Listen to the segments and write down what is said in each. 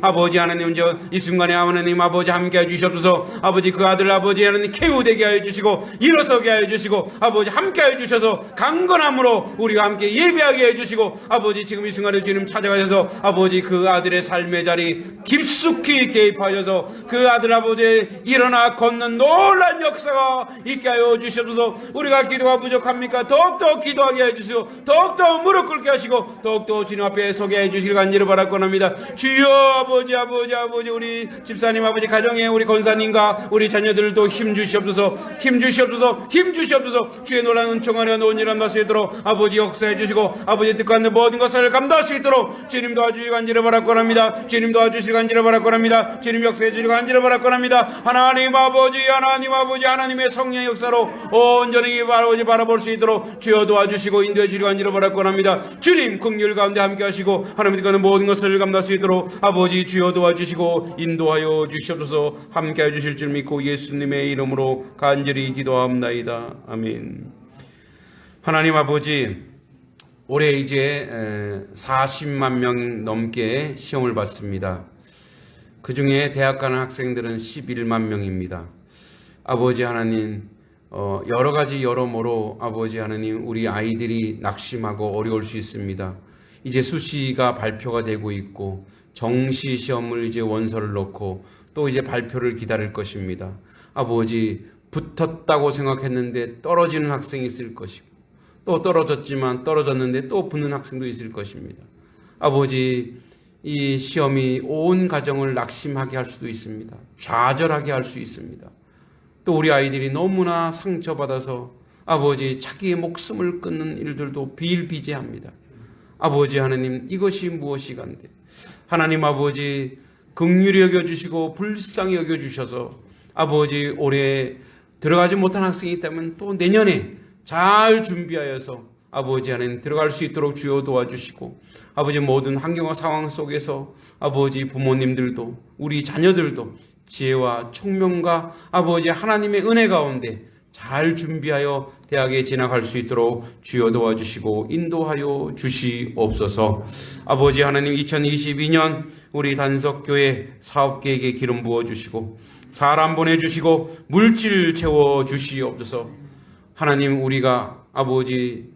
아버지 하나님 이 순간에 하나님 아버지 함께 해주시옵소서. 아버지 그 아들 아버지 하나님 쾌유되게 하여 주시고 일어서게 하여 주시고 아버지 함께 하여 주셔서 강건함으로 우리가 함께 예배하게 해주시고 아버지 지금 이 순간에 주님 찾아가셔서 아버지 그 아들의 삶의 자리 깊숙이 개입하셔서 그 아들 아버지의 일어나 걷는 놀란 역사가 있게 하여 주시옵소서. 우리가 기도가 부족합니까? 더욱더 기도하게 해주시고 더욱더 무릎 꿇게 하시고 더욱더 주님 앞에 서게 해주시길 간절히 바라옵나이다. 주여 아버지 우리 집사님 아버지 가정에 우리 권사님과 우리 자녀들도 힘 주시옵소서. 주의 놀라운 은총하려 온전한 말씀이 있도록 아버지 역사해 주시고 아버지 뜻하는 모든 것을 감당할 수 있도록 주님 도와주시기 간절히 바라옵나이다. 주님 도와주시기 간절히 바라옵나이다. 주님 역사해 주시기 간절히 바라옵나이다. 하나님 아버지 하나님의 성령의 역사로 온전히 바라볼 수 있도록 주여 도와주시고 인도해 주시기 간절히 바라옵나이다. 주님 긍휼 가운데 함께 하시고 하나님 뜻하는 모든 것을 감당할 수 있도록 아버지 주여 도와주시고 인도하여 주시옵소서. 함께해 주실 줄 믿고 예수님의 이름으로 간절히 기도합나이다. 아멘. 하나님 아버지, 올해 이제 40만 명 넘게 시험을 봤습니다. 그 중에 대학 가는 학생들은 11만 명입니다. 아버지 하나님, 여러 가지 여러모로 아버지 하나님 우리 아이들이 낙심하고 어려울 수 있습니다. 이제 수시가 발표가 되고 있고 정시 시험을 이제 원서를 넣고 또 이제 발표를 기다릴 것입니다. 아버지, 붙었다고 생각했는데 떨어지는 학생이 있을 것이고 또 떨어졌는데 또 붙는 학생도 있을 것입니다. 아버지, 이 시험이 온 가정을 낙심하게 할 수도 있습니다. 좌절하게 할 수 있습니다. 또 우리 아이들이 너무나 상처받아서 아버지 자기의 목숨을 끊는 일들도 비일비재합니다. 아버지 하나님, 이것이 무엇이간데 하나님 아버지 긍휼히 여겨주시고 불쌍히 여겨주셔서 아버지 올해 들어가지 못한 학생이 있다면 또 내년에 잘 준비하여서 아버지 하나님 들어갈 수 있도록 주여 도와주시고 아버지 모든 환경과 상황 속에서 아버지 부모님들도 우리 자녀들도 지혜와 총명과 아버지 하나님의 은혜 가운데 잘 준비하여 대학에 진학할 수 있도록 주여 도와주시고 인도하여 주시옵소서. 아버지 하나님, 2022년 우리 단석교회 사업계획에 기름 부어주시고 사람 보내주시고 물질 채워주시옵소서. 하나님, 우리가 아버지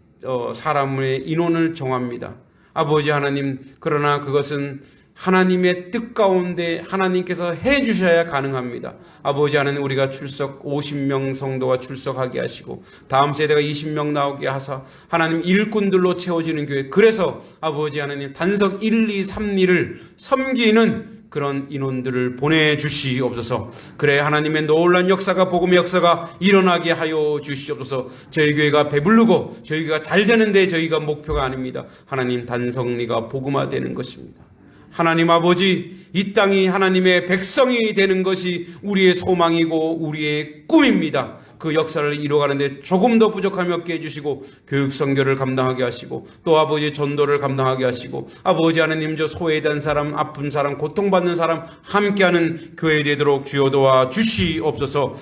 사람의 인원을 정합니다. 아버지 하나님, 그러나 그것은 하나님의 뜻 가운데 하나님께서 해 주셔야 가능합니다. 아버지 하나님, 우리가 50명 성도가 출석하게 하시고 다음 세대가 20명 나오게 하사 하나님 일꾼들로 채워지는 교회, 그래서 아버지 하나님 단석 1, 2, 3, 2를 섬기는 그런 인원들을 보내주시옵소서. 그래 하나님의 놀란 역사가, 복음의 역사가 일어나게 하여 주시옵소서. 저희 교회가 배부르고 저희 교회가 잘 되는데 저희가 목표가 아닙니다. 하나님 단성리가 복음화되는 것입니다. 하나님 아버지, 이 땅이 하나님의 백성이 되는 것이 우리의 소망이고 우리의 꿈입니다. 그 역사를 이루어가는데 조금 더 부족함이 없게 해주시고 교육 선교를 감당하게 하시고 또 아버지 전도를 감당하게 하시고 아버지 하나님, 저 소외된 사람, 아픈 사람, 고통받는 사람 함께하는 교회 되도록 주여 도와 주시옵소서.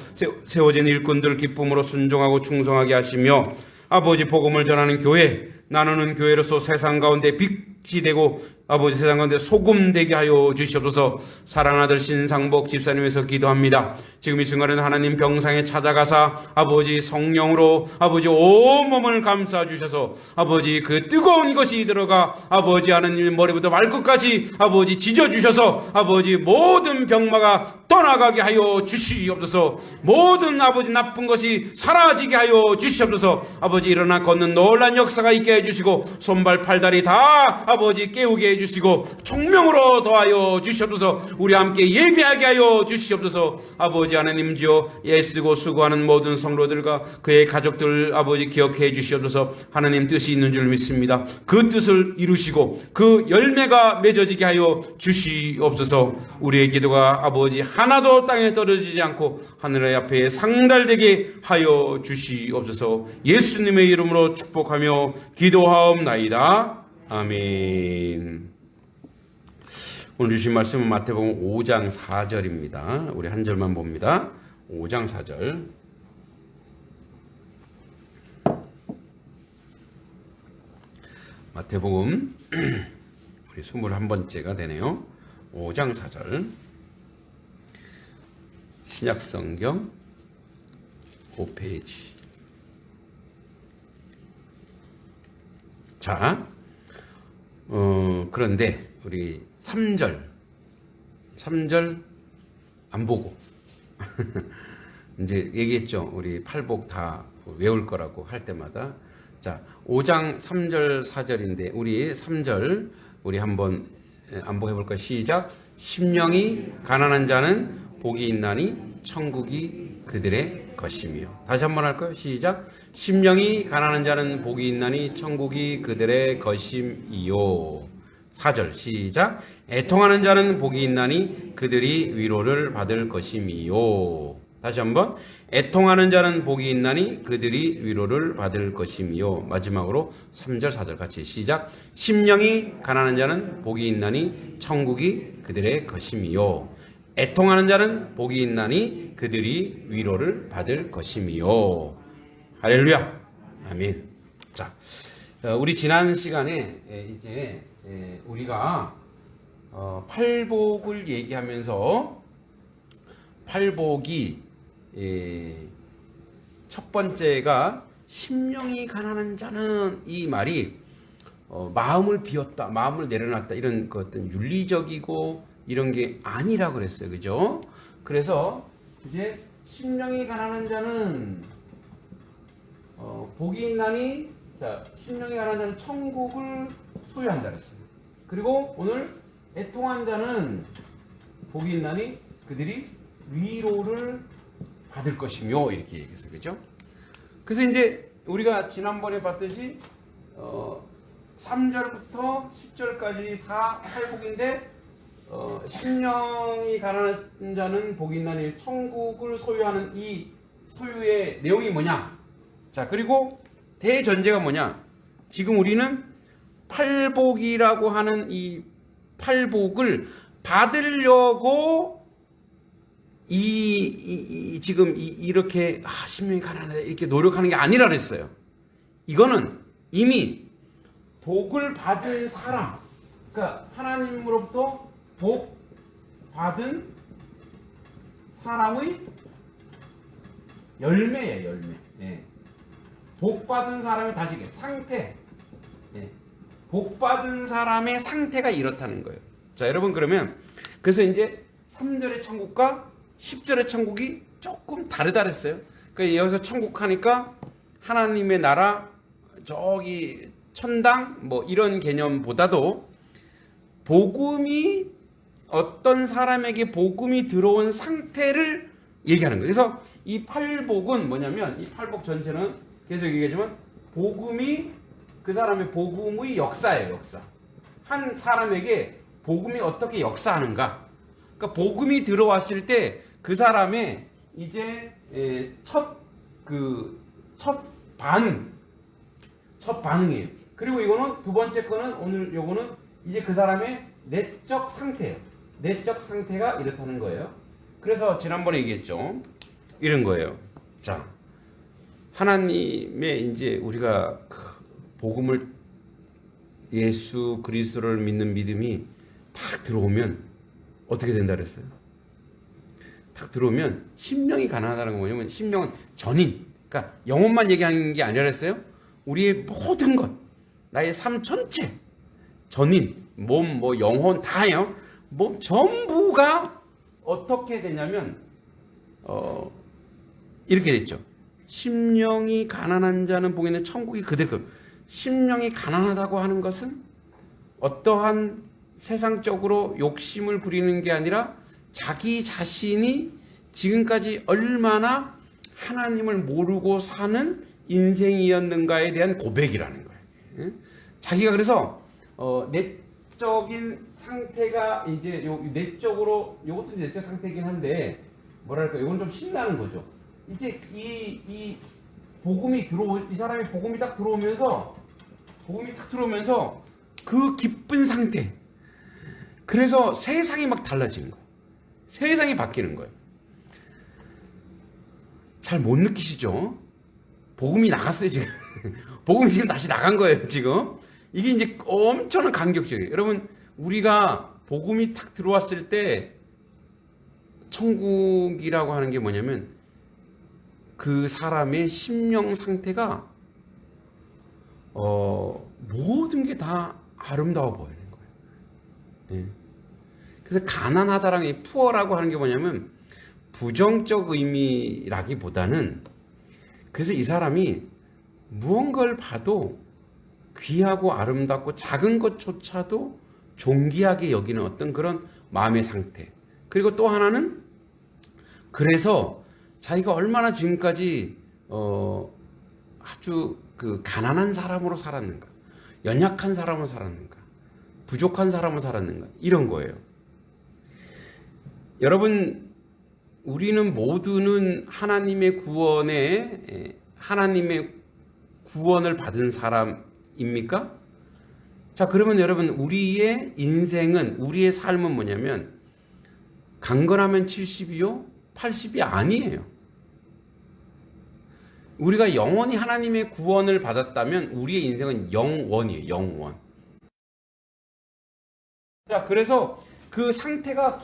세워진 일꾼들 기쁨으로 순종하고 충성하게 하시며 아버지 복음을 전하는 교회, 나누는 교회로서 세상 가운데 빛이 되고 아버지 세상 가운데 소금 되게 하여 주시옵소서. 사랑하는 아들 신상복 집사님에서 기도합니다. 지금 이 순간에는 하나님 병상에 찾아가사 아버지 성령으로 아버지 온몸을 감싸 주셔서 아버지 그 뜨거운 것이 들어가 아버지 하나님의 머리부터 발끝까지 아버지 지져 주셔서 아버지 모든 병마가 떠나가게 하여 주시옵소서. 모든 아버지 나쁜 것이 사라지게 하여 주시옵소서. 아버지 일어나 걷는 놀란 역사가 있게 해주시고 손발 팔다리 다 아버지 깨우게 해주시고 총명으로 더하여 주시옵소서. 우리 함께 예배하게 하여 주시옵소서. 아버지 하나님지요, 애쓰고 수고하는 모든 성도들과 그의 가족들 아버지 기억해 주시옵소서. 하나님 뜻이 있는 줄 믿습니다. 그 뜻을 이루시고 그 열매가 맺어지게 하여 주시옵소서. 우리의 기도가 아버지 하나도 땅에 떨어지지 않고 하늘 앞에 상달되게 하여 주시옵소서. 예수님의 이름으로 축복하며 기도하옵나이다. 아멘. 오늘 주신 말씀은 마태복음 5장 4절입니다. 우리 한 절만 봅니다. 5장 4절. 마태복음 우리 21번째가 되네요. 5장 4절. 신약성경 5페이지. 자, 그런데 우리 3절 안 보고 이제 얘기했죠. 우리 팔복 다 외울 거라고 할 때마다. 자, 5장 3절 4절인데 우리 3절 우리 한번 안복해 볼까요? 시작. 심령이 가난한 자는 복이 있나니 천국이 그들의 것이며. 다시 한번 할까요? 시작. 심령이 가난한 자는 복이 있나니 천국이 그들의 것임이요. 4절 시작. 애통하는 자는 복이 있나니 그들이 위로를 받을 것임이요. 다시 한번. 애통하는 자는 복이 있나니 그들이 위로를 받을 것이며. 마지막으로 3절 4절 같이 시작. 심령이 가난한 자는 복이 있나니 천국이 그들의 것이며. 애통하는 자는 복이 있나니 그들이 위로를 받을 것이며. 할렐루야. 아멘. 자, 우리 지난 시간에 이제 우리가 팔복을 얘기하면서 팔복이 첫 번째가 심령이 가난한 자는 이 말이 마음을 비웠다, 마음을 내려놨다 이런 그 어떤 윤리적이고 이런 게 아니라 그랬어요, 그죠? 그래서 이제 심령이 가난한 자는 복이 있나니, 자, 심령이 가난한 자는 천국을 소유한다 그랬어요. 그리고 오늘 애통한 자는 복이 있나니 그들이 위로를 받을 것이며 이렇게 얘기했어요, 그죠? 그래서 이제 우리가 지난번에 봤듯이 3절부터 10절까지 다 팔복인데 심령이 가난한 자는 복이 있나니 천국을 소유하는 이 소유의 내용이 뭐냐? 자, 그리고 대전제가 뭐냐? 지금 우리는 팔복이라고 하는 이 팔복을 받으려고 지금 이렇게 심령이 가난하다 이렇게 노력하는 게 아니라 그랬어요. 이거는 이미 복을 받은 사람, 그러니까 하나님으로부터 복 받은 사람의 열매예요, 열매. 예. 복 받은 사람의 다시 상태. 예. 복 받은 사람의 상태가 이렇다는 거예요. 자, 여러분 그러면 그래서 이제 3절의 천국과 10절의 천국이 조금 다르다 그랬어요. 그러니까 여기서 천국 하니까 하나님의 나라, 저기 천당 뭐 이런 개념보다도 복음이 어떤 사람에게 복음이 들어온 상태를 얘기하는 거예요. 그래서 이 팔복은 뭐냐면 이 팔복 전체는 계속 얘기하지만 복음이 그 사람의 복음의 역사예요, 역사. 한 사람에게 복음이 어떻게 역사하는가. 그러니까 복음이 들어왔을 때 그 사람의 이제 첫 반응이에요. 그리고 이거는 두 번째 거는 오늘 요거는 이제 그 사람의 내적 상태예요. 내적 상태가 이렇다는 거예요. 그래서 지난번에 얘기했죠. 이런 거예요. 자, 하나님의 이제 우리가 복음을 예수 그리스도를 믿는 믿음이 탁 들어오면 어떻게 된다 그랬어요? 탁 들어오면 심령이 가난하다는 건 뭐냐면 심령은 전인, 그러니까 영혼만 얘기하는 게 아니라 그랬어요. 우리의 모든 것, 나의 삶 전체, 전인, 몸, 뭐 영혼 다요. 몸 전부가 어떻게 되냐면 이렇게 됐죠. 심령이 가난한 자는 복이 있는 천국이 그들 것. 심령이 가난하다고 하는 것은 어떠한 세상적으로 욕심을 부리는 게 아니라 자기 자신이 지금까지 얼마나 하나님을 모르고 사는 인생이었는가에 대한 고백이라는 거예요. 자기가 그래서 내적인 상태가 이제 내적으로 이것도 내적 상태이긴 한데 뭐랄까 이건 좀 신나는 거죠. 이제 이 복음이 이 사람이 복음이 딱 들어오면서 그 기쁜 상태. 그래서 세상이 막 달라지는 거예요. 세상이 바뀌는 거예요. 잘 못 느끼시죠? 복음이 나갔어요, 지금. 복음이 지금 다시 나간 거예요, 지금. 이게 이제 엄청난 감격적이에요. 여러분, 우리가 복음이 탁 들어왔을 때 천국이라고 하는 게 뭐냐면 그 사람의 심령 상태가 모든 게 다 아름다워 보이는 거예요. 네. 그래서 가난하다라는 이 푸어라고 하는 게 뭐냐면 부정적 의미라기보다는 그래서 이 사람이 무언가를 봐도 귀하고 아름답고 작은 것조차도 존귀하게 여기는 어떤 그런 마음의 상태. 그리고 또 하나는 그래서 자기가 얼마나 지금까지 아주 그 가난한 사람으로 살았는가, 연약한 사람으로 살았는가, 부족한 사람으로 살았는가, 이런 거예요. 여러분, 우리는 모두는 하나님의 구원을 받은 사람입니까? 자, 그러면 여러분, 우리의 인생은, 우리의 삶은 뭐냐면 강건하면 70이요 80이 아니에요. 우리가 영원히 하나님의 구원을 받았다면 우리의 인생은 영원이에요. 영원. 자, 그래서 그 상태가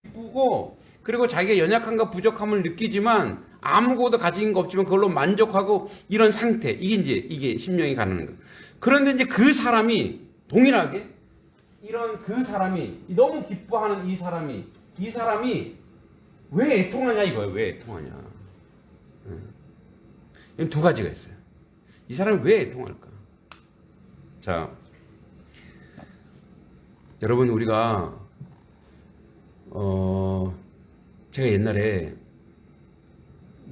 기쁘고, 그리고 자기가 연약함과 부족함을 느끼지만 아무것도 가진 거 없지만 그걸로 만족하고, 이런 상태, 이게 심령이 가는 거. 그런데 이제 그 사람이 동일하게 그 사람이 너무 기뻐하는 이 사람이 왜 애통하냐 이거예요. 왜 애통하냐. 두 가지가 있어요. 이 사람이 왜 애통할까? 자, 여러분, 우리가 제가 옛날에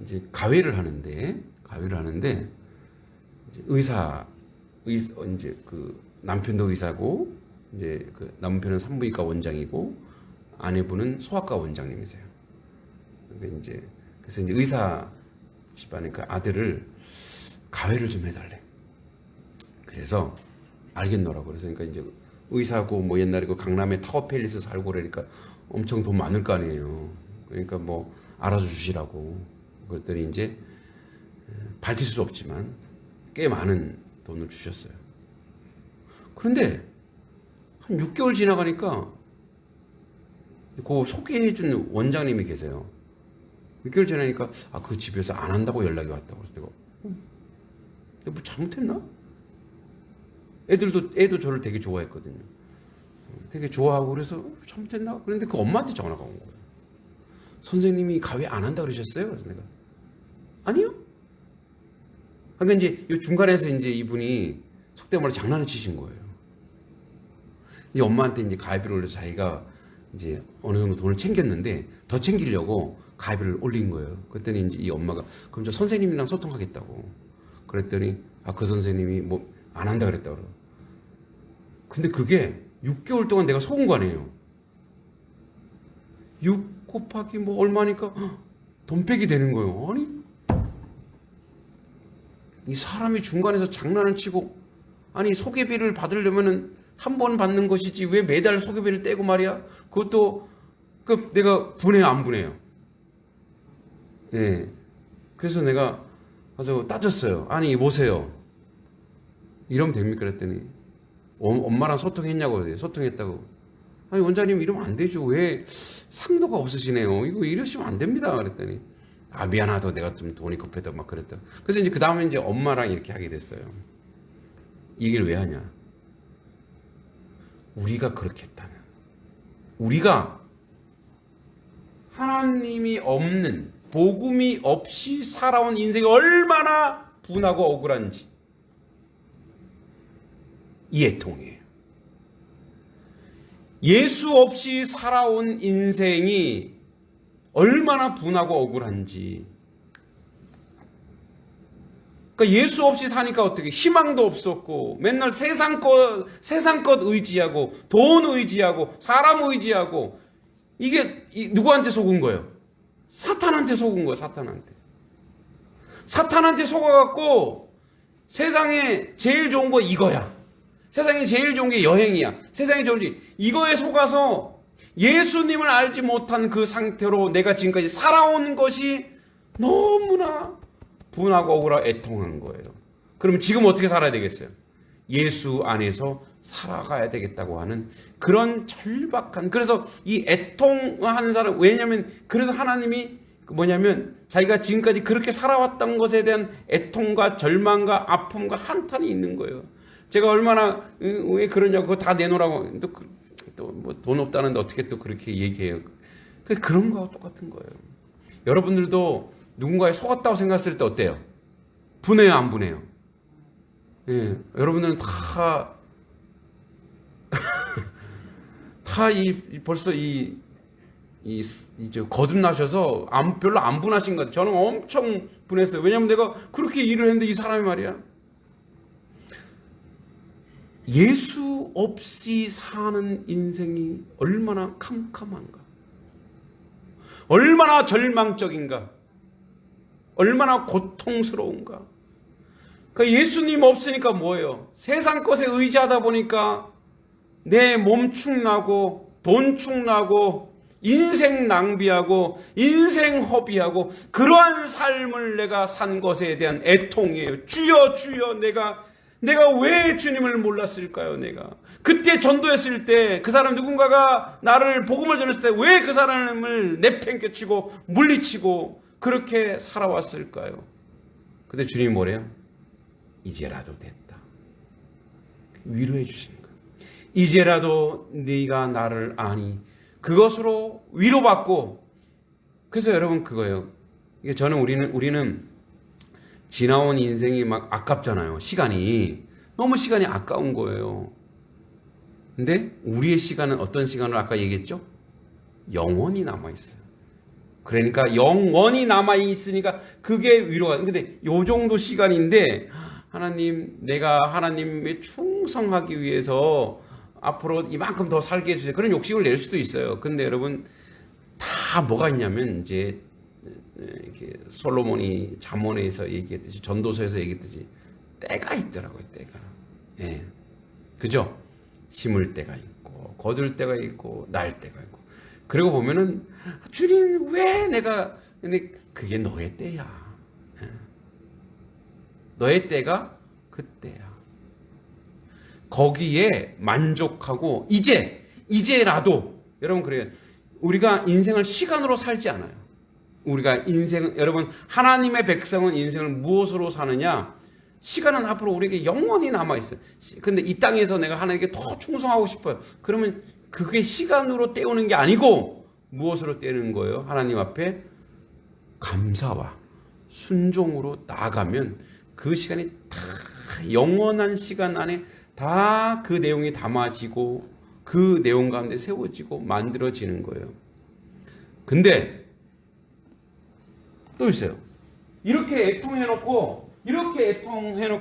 이제 가회를 하는데 이제 그 남편도 의사고, 이제 그 남편은 산부인과 원장이고 아내분은 소아과 원장님이세요. 그래서 이제 의사 집안의 그 아들을 가회를 좀 해달래. 그래서 알겠노라고. 그러니까 이제 의사고 뭐 옛날에 그 강남에 타워팰리스 살고 그러니까 엄청 돈 많을 거 아니에요. 그러니까 뭐 알아줘 주시라고. 그랬더니 이제 밝힐 수 없지만 꽤 많은 돈을 주셨어요. 그런데 한 6개월 지나가니까 그 소개해준 원장님이 계세요. 6개월 지나니까 그 집에서 안 한다고 연락이 왔다고. 그래서 내가 뭐 잘못했나? 애도 저를 되게 좋아했거든요. 되게 좋아하고, 그래서 잘못했나? 그런데 그 엄마한테 전화가 온 거예요. 선생님이 가회 안 한다 그러셨어요? 그래서 내가 아니요. 그러니까 이제 이 중간에서 이제 이분이 속된 말로 장난을 치신 거예요. 이 엄마한테 이제 가회비를 올려서 자기가 이제 어느 정도 돈을 챙겼는데 더 챙기려고 가회비를 올린 거예요. 그랬더니 이제 이 엄마가 그럼 저 선생님이랑 소통하겠다고. 그랬더니 그 선생님이 뭐 안 한다 그랬다고. 근데 그게 6개월 동안 내가 속은 거 아니에요. 6 곱하기 뭐 얼마니까 돈 빼기 되는 거예요. 아니, 이 사람이 중간에서 장난을 치고, 아니 소개비를 받으려면은 한 번 받는 것이지 왜 매달 소개비를 떼고 말이야. 그것도 내가 분해요 안 분해요. 네. 그래서 내가 가서 따졌어요. 아니 보세요, 이러면 됩니까? 그랬더니 엄마랑 소통했냐고. 소통했다고. 아니 원장님 이러면 안 되죠. 왜 상도가 없으시네요. 이거 이러시면 안 됩니다. 그랬더니 미안하다, 내가 좀 돈이 급했다 막 그랬다. 그래서 이제 그 다음에 이제 엄마랑 이렇게 하게 됐어요. 이 얘기를 왜 하냐? 우리가 그렇게 했다면, 우리가 하나님이 없는, 복음이 없이 살아온 인생이 얼마나 분하고 억울한지, 이 애통이에요. 예수 없이 살아온 인생이 얼마나 분하고 억울한지. 그러니까 예수 없이 사니까 어떻게 희망도 없었고, 맨날 세상 것 의지하고, 돈 의지하고, 사람 의지하고, 이게 누구한테 속은 거예요? 사탄한테 속은 거예요. 사탄한테 속아갖고 세상에 제일 좋은 거 이거야. 세상에 제일 좋은 게 여행이야. 세상에 좋은 게 이거에 속아서 예수님을 알지 못한 그 상태로 내가 지금까지 살아온 것이 너무나 분하고 억울하고 애통한 거예요. 그러면 지금 어떻게 살아야 되겠어요? 예수 안에서 살아가야 되겠다고 하는 그런 절박한, 그래서 이 애통하는 사람, 왜냐하면 그래서 하나님이 뭐냐면 자기가 지금까지 그렇게 살아왔던 것에 대한 애통과 절망과 아픔과 한탄이 있는 거예요. 제가 얼마나 왜 그러냐고 그거 다 내놓으라고 또 뭐 돈 없다는데 어떻게 또 그렇게 얘기해요. 그런 거하고 똑같은 거예요. 여러분들도 누군가에 속았다고 생각했을 때 어때요? 분해요, 안 분해요? 예, 여러분들은 다 벌써 이제 거듭나셔서 별로 안 분하신 것 같아요. 저는 엄청 분했어요. 왜냐하면 내가 그렇게 일을 했는데 이 사람이 말이야. 예수 없이 사는 인생이 얼마나 캄캄한가. 얼마나 절망적인가. 얼마나 고통스러운가. 그러니까 예수님 없으니까 뭐예요? 세상 것에 의지하다 보니까 내 몸 축나고 돈 축나고 인생 낭비하고 인생 허비하고 그러한 삶을 내가 산 것에 대한 애통이에요. 주여 주여 내가 왜 주님을 몰랐을까요? 내가 그때 전도했을 때 그 사람 누군가가 나를 복음을 전했을 때 왜 그 사람을 내팽개치고 물리치고 그렇게 살아왔을까요? 근데 주님이 뭐래요? 이제라도 됐다. 위로해 주시는 거예요. 이제라도 네가 나를 아니. 그것으로 위로받고. 그래서 여러분 그거예요. 이게 저는 우리는 지나온 인생이 막 아깝잖아요. 시간이 너무 시간이 아까운 거예요. 근데 우리의 시간은 어떤 시간을 아까 얘기했죠? 영원히 남아 있어요. 그러니까 영원히 남아 있으니까 그게 위로가. 근데 요 정도 시간인데 하나님, 내가 하나님에 충성하기 위해서 앞으로 이만큼 더 살게 해주세요. 그런 욕심을 낼 수도 있어요. 근데 여러분 다 뭐가 있냐면 이제 이렇게 솔로몬이 잠언에서 얘기했듯이 전도서에서 얘기했듯이 때가 있더라고요. 때가. 예. 그죠? 심을 때가 있고 거둘 때가 있고 날 때가 있고. 그리고 보면은 주님 왜 내가, 근데 그게 너의 때야. 예. 너의 때가 그때야. 거기에 만족하고 이제라도 여러분 그래요. 우리가 인생을 시간으로 살지 않아요. 우리가 인생은, 여러분 하나님의 백성은 인생을 무엇으로 사느냐? 시간은 앞으로 우리에게 영원히 남아있어요. 근데 이 땅에서 내가 하나님께 더 충성하고 싶어요. 그러면 그게 시간으로 때우는 게 아니고 무엇으로 때우는 거예요? 하나님 앞에 감사와 순종으로 나아가면 그 시간이 다 영원한 시간 안에 다 그 내용이 담아지고 그 내용 가운데 세워지고 만들어지는 거예요. 근데 또 있어요. 이렇게 애통해놓고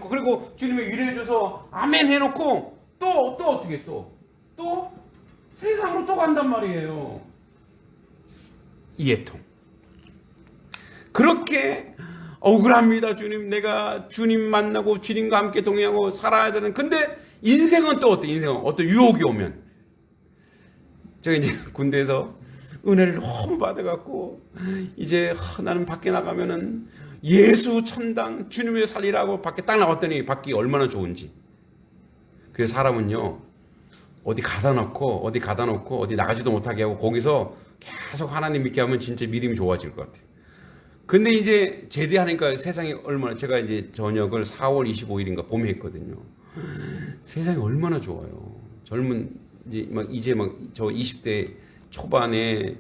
그리고 주님이 위로해줘서 아멘 해놓고 또 어떻게 또 세상으로 또 간단 말이에요. 이 애통. 그렇게 억울합니다. 주님, 내가 주님 만나고 주님과 함께 동행하고 살아야 되는. 근데 인생은 또 어때? 인생은 어떤 유혹이 오면, 제가 이제 군대에서 은혜를 너무 받아갖고 이제 나는 밖에 나가면은 예수 천당 주님을 살리라고 밖에 딱 나왔더니 밖이 얼마나 좋은지. 그 사람은요 어디 가다 놓고 어디 나가지도 못하게 하고 거기서 계속 하나님 믿게 하면 진짜 믿음이 좋아질 것 같아요. 근데 이제 제대하니까 세상이 얼마나, 제가 이제 저녁을 4월 25일인가 봄에 했거든요. 세상이 얼마나 좋아요. 젊은 이제 막 저 20대 초반에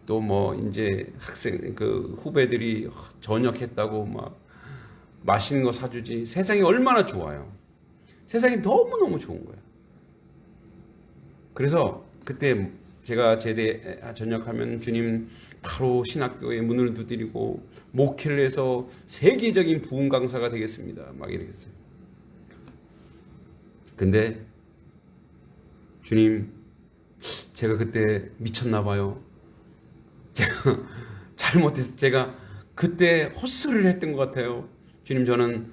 또 뭐 이제 학생 그 후배들이 전역했다고 막 맛있는 거 사주지. 세상이 얼마나 좋아요. 세상이 너무너무 좋은 거예요. 그래서 그때 제가 제대 전역하면 주님 바로 신학교에 문을 두드리고 목회를 해서 세계적인 부흥 강사가 되겠습니다. 막 이렇게 했어요. 근데 주님, 제가 그때 미쳤나 봐요. 제가 잘못해서 제가 그때 헛소리를 했던 것 같아요. 주님, 저는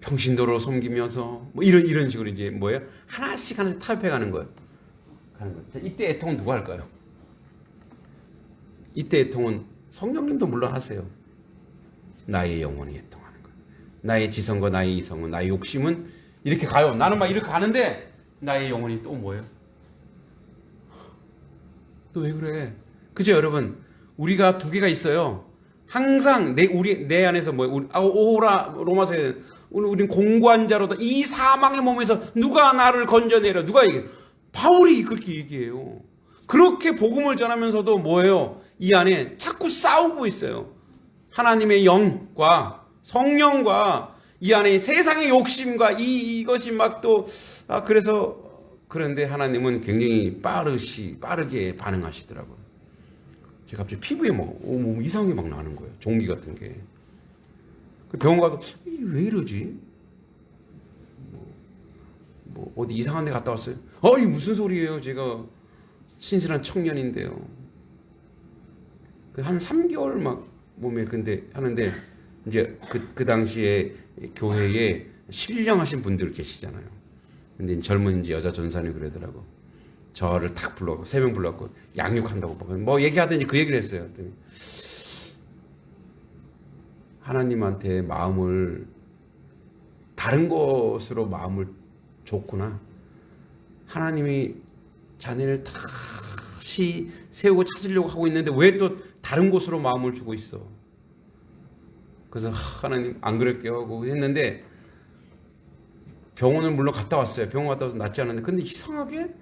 평신도로 섬기면서 뭐 이런 식으로 이제 뭐예요? 하나씩 타협해 가는 거예요. 이때 애통은 누가 할까요? 이때 애통은 성령님도 물론 하세요. 나의 영혼이 애통하는 거예요. 나의 지성과 나의 이성은, 나의 욕심은 이렇게 가요. 나는 막 이렇게 가는데 나의 영혼이 또 뭐예요? 또 왜 그래? 그죠, 여러분? 우리가 두 개가 있어요. 항상 내 안에서 뭐예요? 오라 로마서에 우리는 공고한 자로다. 이 사망의 몸에서 누가 나를 건져내려? 누가 얘기해? 바울이 그렇게 얘기해요. 그렇게 복음을 전하면서도 뭐예요? 이 안에 자꾸 싸우고 있어요. 하나님의 영과 성령과 이 안에 세상의 욕심과 이것이 막 또 그런데 하나님은 굉장히 빠르게 반응하시더라고요. 제가 갑자기 피부에 뭐 이상하게 막 나는 거예요. 종기 같은 게. 그 병원 가서 왜 이러지? 뭐 어디 이상한 데 갔다 왔어요? 이 무슨 소리예요? 제가 신실한 청년인데요. 한 3개월 막 몸에 근데 하는데 이제 그 당시에 교회에 신령하신 분들 계시잖아요. 근데 젊은 이제 여자 전사님 그러더라고. 저를 탁 불러고 3명 불렀고 양육한다고 뭐 얘기하더니 그 얘기를 했어요. 그랬더니 하나님한테 마음을 다른 것으로 마음을 줬구나. 하나님이 자네를 다시 세우고 찾으려고 하고 있는데 왜 또 다른 곳으로 마음을 주고 있어? 그래서 하나님 안 그럴게요 하고 했는데 병원을 물론 갔다 왔어요. 병원 갔다 와서 낫지 않았는데 근데 이상하게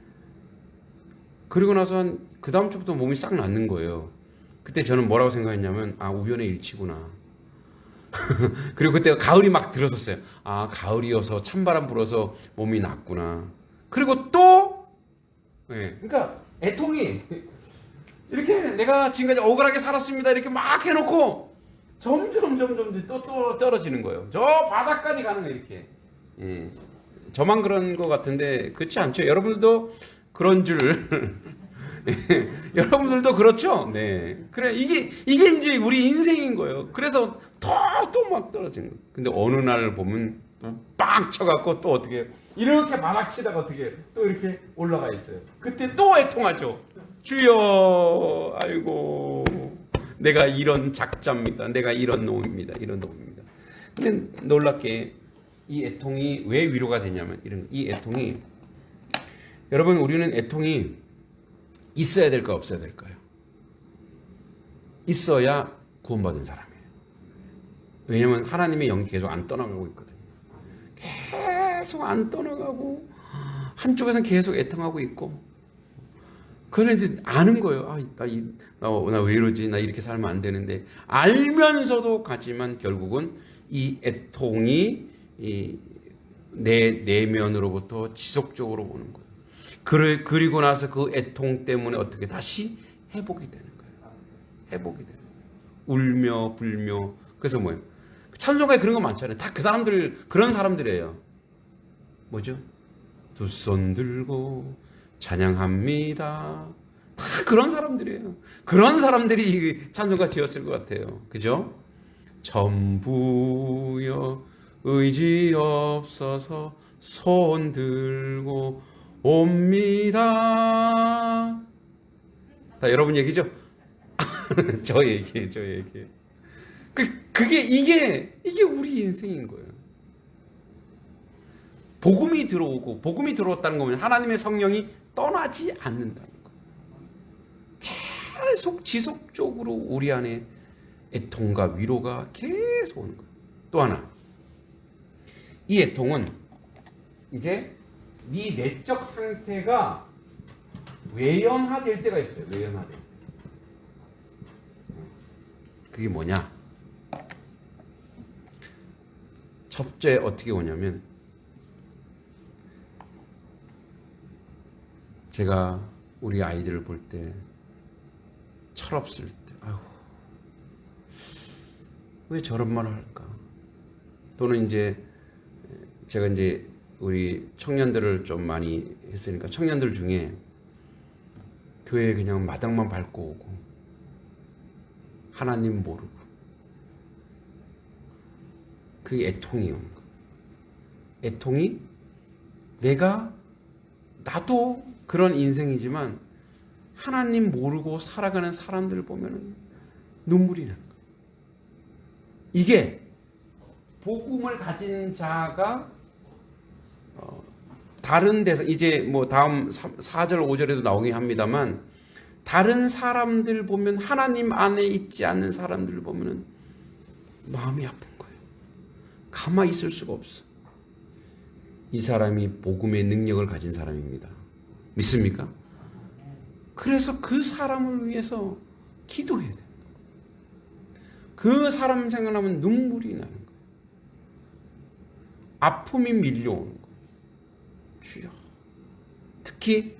그리고 나서 그 다음 주부터 몸이 싹 낫는 거예요. 그때 저는 뭐라고 생각했냐면 우연의 일치구나. 그리고 그때 가을이 막 들었었어요. 가을이어서 찬바람 불어서 몸이 낫구나. 그리고 또 그러니까 애통이 이렇게 내가 지금까지 억울하게 살았습니다 이렇게 막 해놓고 점점 또 떨어지는 거예요. 저 바닥까지 가는 거예요. 이렇게. 저만 그런 것 같은데 그렇지 않죠? 여러분들도 그런 줄 여러분들도 그렇죠? 네. 그래 이게 이제 우리 인생인 거예요. 그래서 또 막 떨어지는 거예요. 근데 어느 날 보면 또 빵 쳐갖고 또 어떻게 이렇게 바닥 치다가 어떻게 또 이렇게 올라가 있어요. 그때 또 애통하죠. 주여, 아이고, 내가 이런 작자입니다. 내가 이런 놈입니다. 근데 놀랍게 이 애통이 왜 위로가 되냐면 이 애통이 여러분 우리는 애통이 있어야 될까 없어야 될까요? 있어야 구원받은 사람이에요. 왜냐하면 하나님의 영이 계속 안 떠나가고 있거든요. 계속 안 떠나가고 한쪽에서는 계속 애통하고 있고 그걸 이제 아는 거예요. 나 왜 이러지? 나 이렇게 살면 안 되는데 알면서도 가지만 결국은 이 애통이 내 내면으로부터 지속적으로 오는 거예요. 그리고 나서 그 애통 때문에 어떻게 다시 회복이 되는 거예요. 회복이 되는 거예요. 울며 불며. 그래서 뭐예요? 찬송가에 그런 거 많잖아요. 다 그 사람들 그런 사람들이에요. 뭐죠? 두 손 들고 찬양합니다. 다 그런 사람들이에요. 그런 사람들이 이 찬송가 지었을 것 같아요. 그죠? 전부여 의지 없어서 손 들고 옵니다. 다 여러분 얘기죠? 저 얘기예요. 이게 우리 인생인 거예요. 복음이 들어오고 복음이 들어왔다는 거면 하나님의 성령이 떠나지 않는다는 거예요. 계속 지속적으로 우리 안에 애통과 위로가 계속 오는 거예요. 또 하나, 이 애통은 이제 네 내적 상태가 외연화될 때가 있어요. 외연화될 때. 그게 뭐냐? 첫째 어떻게 오냐면 제가 우리 아이들을 볼 때 철없을 때 왜 저런 말을 할까? 또는 이제 제가 이제 우리 청년들을 좀 많이 했으니까 청년들 중에 교회에 그냥 마당만 밟고 오고 하나님 모르고 그게 애통이 오는 거예요. 애통이 나도 그런 인생이지만 하나님 모르고 살아가는 사람들을 보면 눈물이 나는 거예요. 이게 복음을 가진 자가 다른 데서 이제 뭐 다음 4절 5절에도 나오긴 합니다만 다른 사람들 보면 하나님 안에 있지 않는 사람들을 보면은 마음이 아픈 거예요. 가만히 있을 수가 없어. 이 사람이 복음의 능력을 가진 사람입니다. 믿습니까? 그래서 그 사람을 위해서 기도해야 돼요. 그 사람 생각나면 눈물이 나는 거예요. 아픔이 밀려오는 거예요. 주여. 특히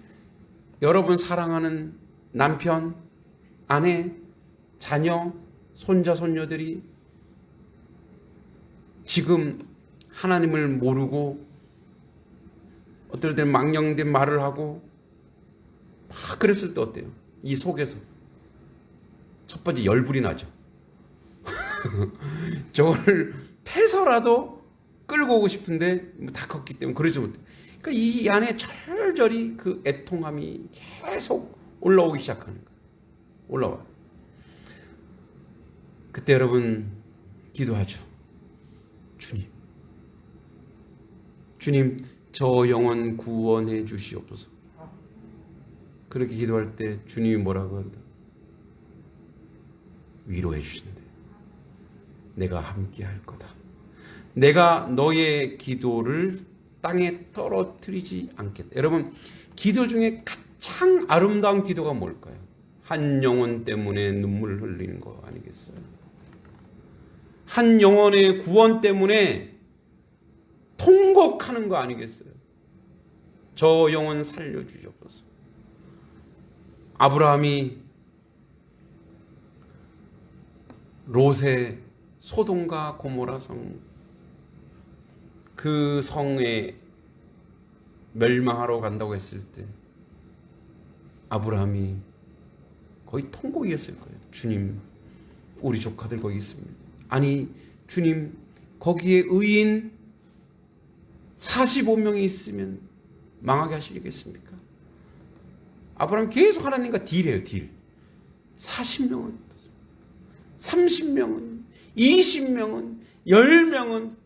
여러분 사랑하는 남편, 아내, 자녀, 손자, 손녀들이 지금 하나님을 모르고 어떨 때는 망령된 말을 하고 막 그랬을 때 어때요? 이 속에서 첫 번째 열불이 나죠. 저걸 패서라도 끌고 오고 싶은데 다 컸기 때문에 그러지 못해. 그러니까 이 안에 절절히 그 애통함이 계속 올라오기 시작하는 거예요. 올라와요. 그때 여러분 기도하죠. 주님 저 영혼 구원해 주시옵소서. 그렇게 기도할 때 주님이 뭐라고 한다? 위로해 주신대. 내가 함께 할 거다. 내가 너의 기도를 땅에 떨어뜨리지 않겠다. 여러분 기도 중에 가장 아름다운 기도가 뭘까요? 한 영혼 때문에 눈물 흘리는 거 아니겠어요? 한 영혼의 구원 때문에 통곡하는 거 아니겠어요? 저 영혼 살려주셨소서. 아브라함이 롯의 소돔과 고모라 성, 그 성에 멸망하러 간다고 했을 때 아브라함이 거의 통곡이었을 거예요. 주님, 우리 조카들 거기 있습니다. 아니 주님, 거기에 의인 45명이 있으면 망하게 하시겠습니까? 아브라함이 계속 하나님과 딜해요. 딜. 40명은, 30명은, 20명은, 10명은,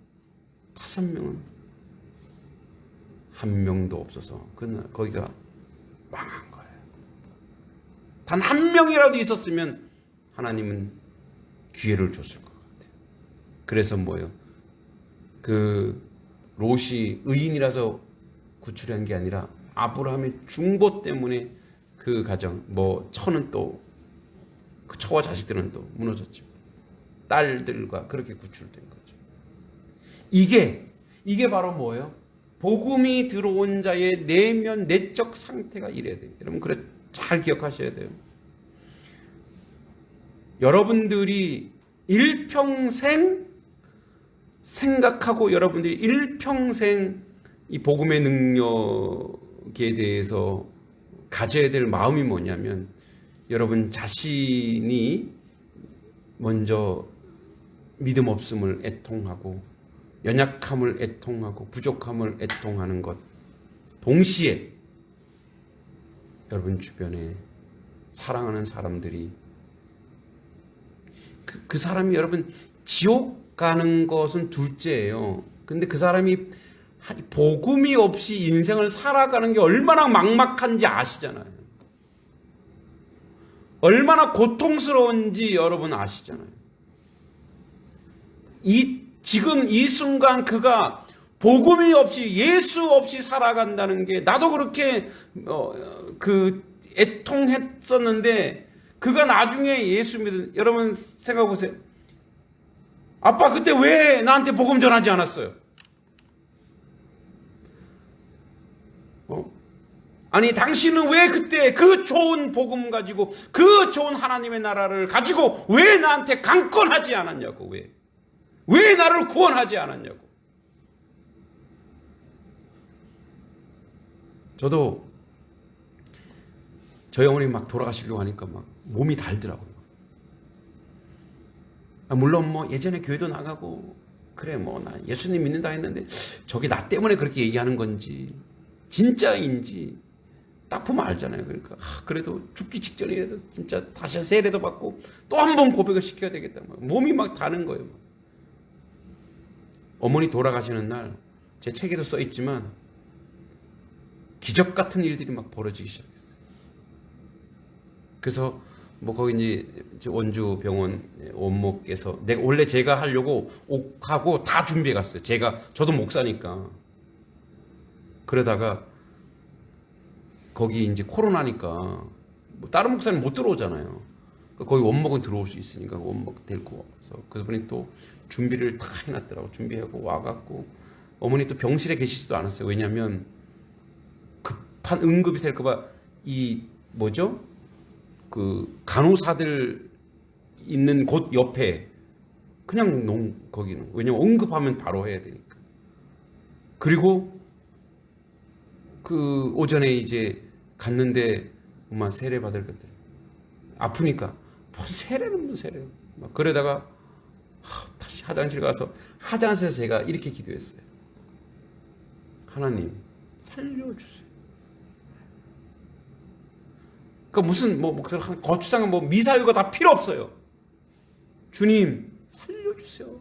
5명은 한 명도 없어서 거기가 망한 거예요. 단 한 명이라도 있었으면 하나님은 기회를 줬을 것 같아요. 그래서 뭐예요? 그 롯이 의인이라서 구출한 게 아니라 아브라함의 중보 때문에 그 가정, 뭐 처는 또 그 처와 자식들은 또 무너졌죠. 딸들과 그렇게 구출된 거죠. 이게 바로 뭐예요? 복음이 들어온 자의 내면 내적 상태가 이래야 돼요. 여러분 그래 잘 기억하셔야 돼요. 여러분들이 일평생 생각하고 여러분들이 일평생 이 복음의 능력에 대해서 가져야 될 마음이 뭐냐면 여러분 자신이 먼저 믿음 없음을 애통하고 연약함을 애통하고 부족함을 애통하는 것 동시에 여러분 주변에 사랑하는 사람들이 그 사람이 여러분 지옥 가는 것은 둘째예요. 근데 그 사람이 복음이 없이 인생을 살아가는 게 얼마나 막막한지 아시잖아요. 얼마나 고통스러운지 여러분 아시잖아요. 지금 이 순간 그가 복음이 없이 예수 없이 살아간다는 게 나도 그렇게 애통했었는데 그가 나중에 예수 믿은 여러분 생각해 보세요. 아빠 그때 왜 나한테 복음 전하지 않았어요? 아니 당신은 왜 그때 그 좋은 복음 가지고 그 좋은 하나님의 나라를 가지고 왜 나한테 강권하지 않았냐고. 왜 나를 구원하지 않았냐고. 저도 저희 어머니 막 돌아가시려고 하니까 막 몸이 달더라고요. 물론 뭐 예전에 교회도 나가고 그래 뭐 나 예수님 믿는다 했는데 저게 나 때문에 그렇게 얘기하는 건지 진짜인지 딱 보면 알잖아요. 그러니까 그래도 죽기 직전이라도 진짜 다시 세례도 받고 또 한 번 고백을 시켜야 되겠다. 몸이 막 다는 거예요. 어머니 돌아가시는 날 제 책에도 써 있지만 기적 같은 일들이 막 벌어지기 시작했어요. 그래서 뭐 거기 이제 원주 병원 원모께서 원래 제가 하려고 옥하고 다 준비해 갔어요. 저도 목사니까. 그러다가 거기 이제 코로나니까 뭐 다른 목사님 못 들어오잖아요. 거기 원목은 들어올 수 있으니까 원목 데리고 와서 그분이 또 준비를 다 해놨더라고. 준비하고 와갖고 어머니 또 병실에 계시지도 않았어요. 왜냐하면 급한 응급이 될까봐 이 뭐죠? 그 간호사들 있는 곳 옆에 그냥 거기는 왜냐면 응급하면 바로 해야 되니까. 그리고 그 오전에 이제 갔는데 엄마 세례 받을 것들 아프니까 뭔 세례는 뭔 세례 막 그러다가 다시 화장실 가서 화장실에서 제가 이렇게 기도했어요. 하나님 살려주세요. 그러니까 무슨 뭐 목사를 거추장한 뭐 미사유가 다 필요 없어요. 주님 살려주세요.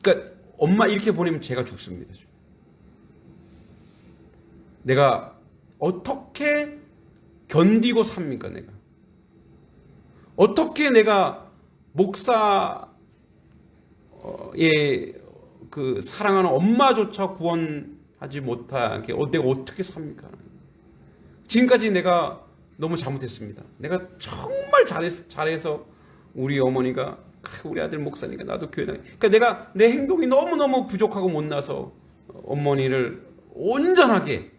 그러니까 엄마 이렇게 보내면 제가 죽습니다. 내가 어떻게 견디고 삽니까? 내가 어떻게 내가 목사의 그 사랑하는 엄마조차 구원하지 못하게 내가 어떻게 삽니까? 지금까지 내가 너무 잘못했습니다. 내가 정말 잘해서 우리 어머니가 우리 아들 목사니까 나도 교회 다니. 그러니까 내가 내 행동이 너무너무 부족하고 못나서 어머니를 온전하게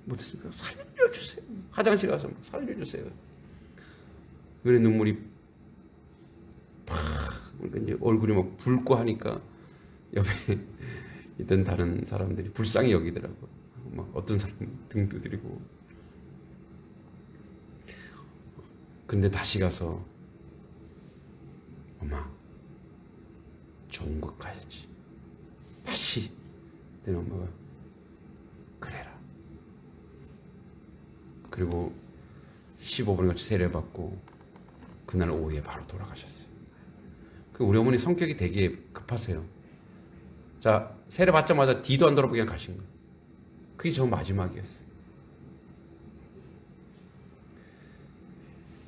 못했습니까? 살려주세요. 화장실 가서 살려주세요. 그래 눈물이 팍 그러니까 이제 얼굴이 막 붉고 하니까 옆에 있던 다른 사람들이 불쌍히 여기더라고요. 막 어떤 사람 등 두드리고. 근데 다시 가서 엄마 좋은 곳 가야지. 다시 내 엄마가 그래라. 그리고 15분 같이 세례받고 그날 오후에 바로 돌아가셨어요. 우리 어머니 성격이 되게 급하세요. 자 세례받자마자 뒤도 안 돌아보고 그냥 가신 거예요. 그게 저 마지막이었어요.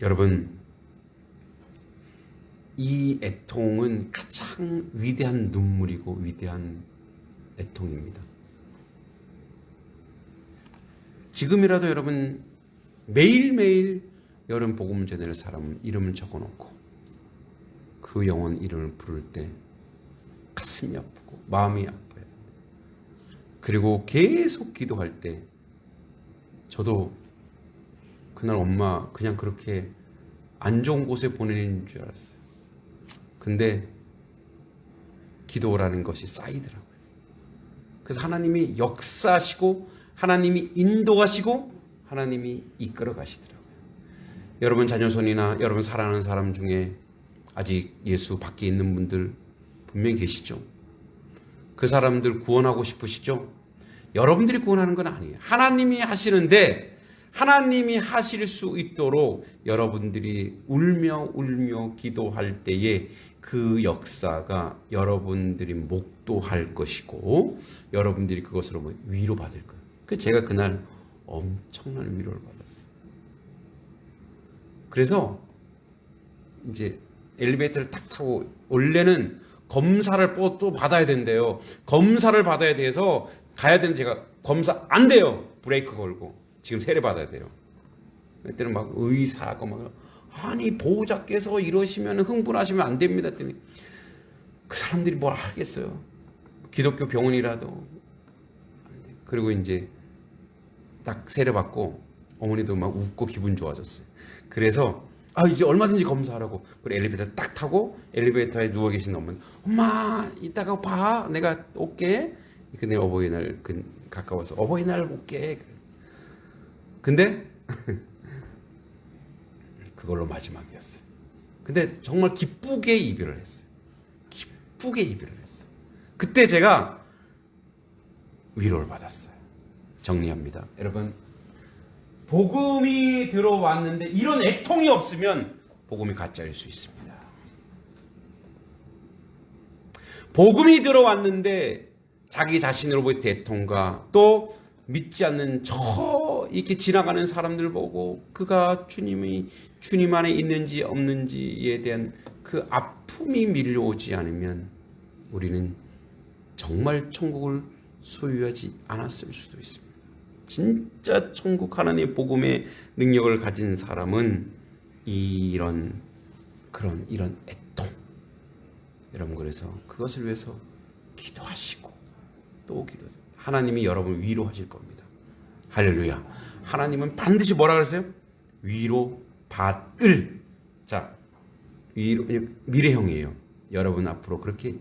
여러분 이 애통은 가장 위대한 눈물이고 위대한 애통입니다. 지금이라도 여러분 매일매일 여러분 복음 전할 사람 이름을 적어놓고 그 영혼 이름을 부를 때 가슴이 아프고 마음이 아파요. 그리고 계속 기도할 때 저도 그날 엄마 그냥 그렇게 안 좋은 곳에 보내는 줄 알았어요. 근데 기도라는 것이 쌓이더라고요. 그래서 하나님이 역사하시고 하나님이 인도하시고 하나님이 이끌어 가시더라고요. 여러분 자녀손이나 여러분 사랑하는 사람 중에 아직 예수 밖에 있는 분들 분명히 계시죠? 그 사람들 구원하고 싶으시죠? 여러분들이 구원하는 건 아니에요. 하나님이 하시는데 하나님이 하실 수 있도록 여러분들이 울며 기도할 때에 그 역사가 여러분들이 목도할 것이고 여러분들이 그것으로 위로받을 거예요. 그래서 제가 그날 엄청난 위로를 받았어요. 그래서 이제 엘리베이터를 딱 타고 원래는 검사를 또 받아야 된대요. 검사를 받아야 돼서 가야 되는데 제가 검사 안 돼요. 브레이크 걸고 지금 세례 받아야 돼요. 그때는 막 의사하고 막 아니 보호자께서 이러시면 흥분하시면 안 됩니다. 했더니 그 사람들이 뭘 알겠어요. 기독교 병원이라도. 그리고 이제 딱 세례 받고 어머니도 막 웃고 기분 좋아졌어요. 그래서 이제 얼마든지 검사하라고. 그리고 엘리베이터 딱 타고 엘리베이터에 누워 계신 어머니 엄마 이따가 봐 내가 올게. 근데 어버이날 가까워서 어버이날 올게. 근데 그걸로 마지막이었어요. 근데 정말 기쁘게 이별을 했어요. 기쁘게 이별을 했어요. 그때 제가 위로를 받았어요. 정리합니다. 여러분 복음이 들어왔는데 이런 애통이 없으면 복음이 가짜일 수 있습니다. 복음이 들어왔는데 자기 자신으로부터 애통과 또 믿지 않는 저 이렇게 지나가는 사람들 보고 그가 주님 안에 있는지 없는지에 대한 그 아픔이 밀려오지 않으면 우리는 정말 천국을 소유하지 않았을 수도 있습니다. 진짜 천국 하나님의 복음의 능력을 가진 사람은 이런 애통, 여러분, 그래서 그것을 위해서 기도하시고 또 하나님이 여러분을 위로하실 겁니다. 할렐루야. 하나님은 반드시 뭐라 그랬어요? 위로받을. 자, 미래형이에요. 여러분 앞으로 그렇게